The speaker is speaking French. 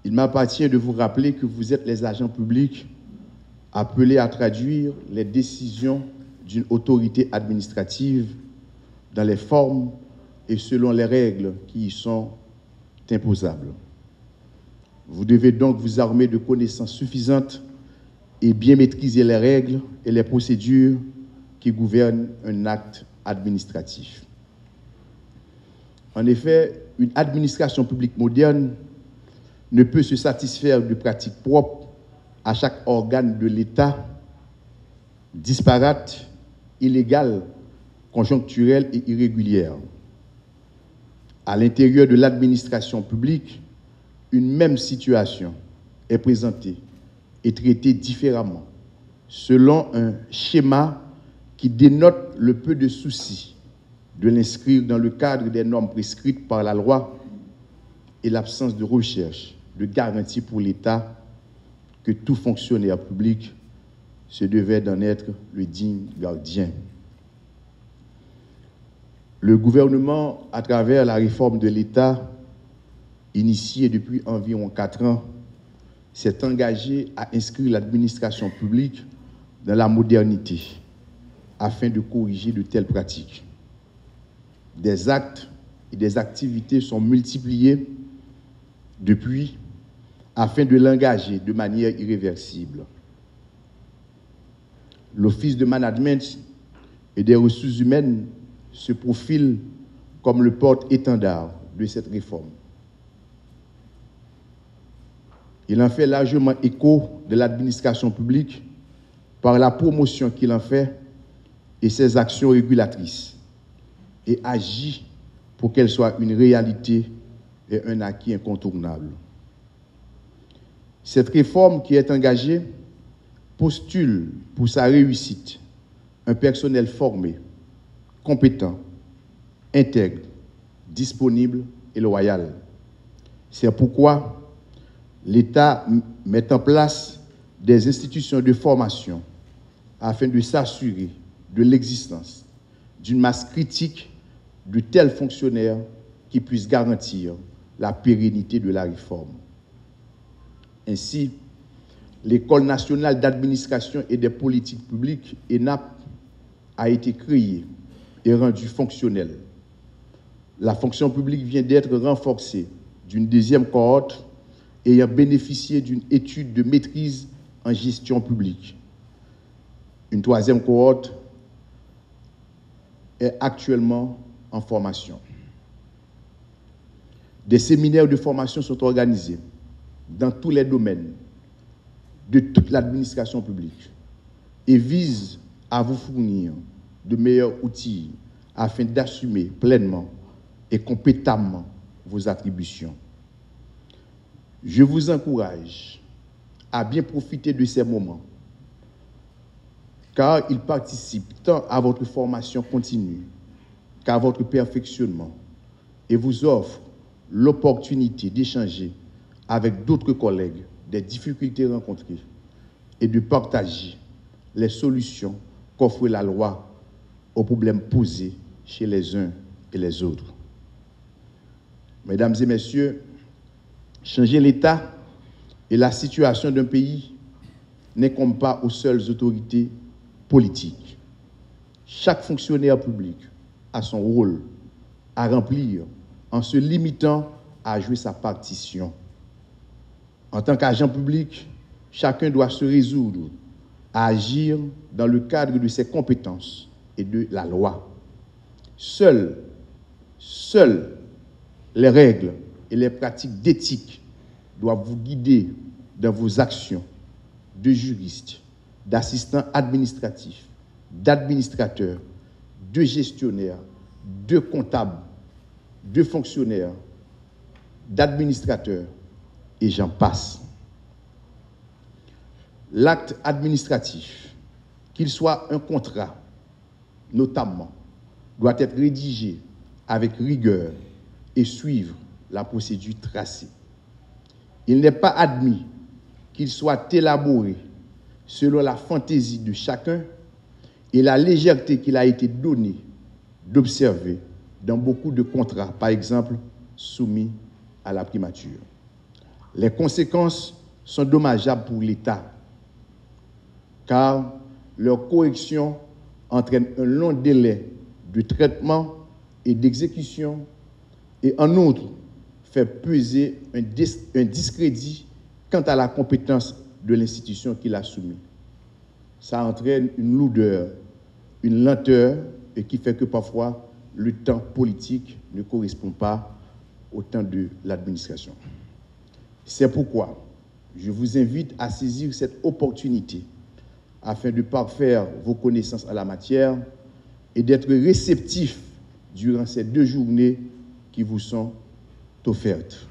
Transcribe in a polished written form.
il m'appartient de vous rappeler que vous êtes les agents publics appelés à traduire les décisions d'une autorité administrative dans les formes et selon les règles qui y sont imposables. Vous devez donc vous armer de connaissances suffisantes et bien maîtriser les règles et les procédures qui gouvernent un acte administratif. En effet, une administration publique moderne ne peut se satisfaire de pratiques propres à chaque organe de l'État, disparates, illégales, conjoncturelles et irrégulières. À l'intérieur de l'administration publique, une même situation est présentée et traitée différemment, selon un schéma qui dénote le peu de souci de l'inscrire dans le cadre des normes prescrites par la loi et l'absence de recherche de garantie pour l'État que tout fonctionnaire public se devait d'en être le digne gardien. Le gouvernement, à travers la réforme de l'État, initiée depuis environ 4 ans, s'est engagé à inscrire l'administration publique dans la modernité afin de corriger de telles pratiques. Des actes et des activités sont multipliés depuis afin de l'engager de manière irréversible. L'Office de management et des ressources humaines se profile comme le porte-étendard de cette réforme. Il en fait largement écho de l'administration publique par la promotion qu'il en fait et ses actions régulatrices et agit pour qu'elle soit une réalité et un acquis incontournable. Cette réforme qui est engagée postule pour sa réussite un personnel formé, compétent, intègre, disponible et loyal. C'est pourquoi l'État met en place des institutions de formation afin de s'assurer de l'existence d'une masse critique de tels fonctionnaires qui puissent garantir la pérennité de la réforme. Ainsi, l'École nationale d'administration et des politiques publiques, ENAP, a été créée et rendue fonctionnelle. La fonction publique vient d'être renforcée d'une deuxième cohorte ayant bénéficié d'une étude de maîtrise en gestion publique. Une troisième cohorte est actuellement en formation. Des séminaires de formation sont organisés dans tous les domaines de toute l'administration publique et visent à vous fournir de meilleurs outils afin d'assumer pleinement et compétemment vos attributions. Je vous encourage à bien profiter de ces moments, car ils participent tant à votre formation continue qu'à votre perfectionnement et vous offrent l'opportunité d'échanger avec d'autres collègues des difficultés rencontrées et de partager les solutions qu'offre la loi aux problèmes posés chez les uns et les autres. Mesdames et messieurs, changer l'État et la situation d'un pays n'incombe pas aux seules autorités politiques. Chaque fonctionnaire public a son rôle à remplir en se limitant à jouer sa partition. En tant qu'agent public, chacun doit se résoudre à agir dans le cadre de ses compétences et de la loi. Seules les règles et les pratiques d'éthique doivent vous guider dans vos actions de juriste, d'assistant administratif, d'administrateur, de gestionnaire, de comptable, de fonctionnaire, d'administrateur, et j'en passe. L'acte administratif, qu'il soit un contrat, notamment, doit être rédigé avec rigueur et suivre la procédure tracée. Il n'est pas admis qu'il soit élaboré selon la fantaisie de chacun et la légèreté qu'il a été donné d'observer dans beaucoup de contrats, par exemple, soumis à la primature. Les conséquences sont dommageables pour l'État, car leur correction entraîne un long délai de traitement et d'exécution et en outre fait peser un discrédit quant à la compétence de l'institution qui l'a soumis. Ça entraîne une lourdeur, une lenteur et qui fait que parfois le temps politique ne correspond pas au temps de l'administration. C'est pourquoi je vous invite à saisir cette opportunité afin de parfaire vos connaissances en la matière et d'être réceptifs durant ces 2 journées qui vous sont offertes.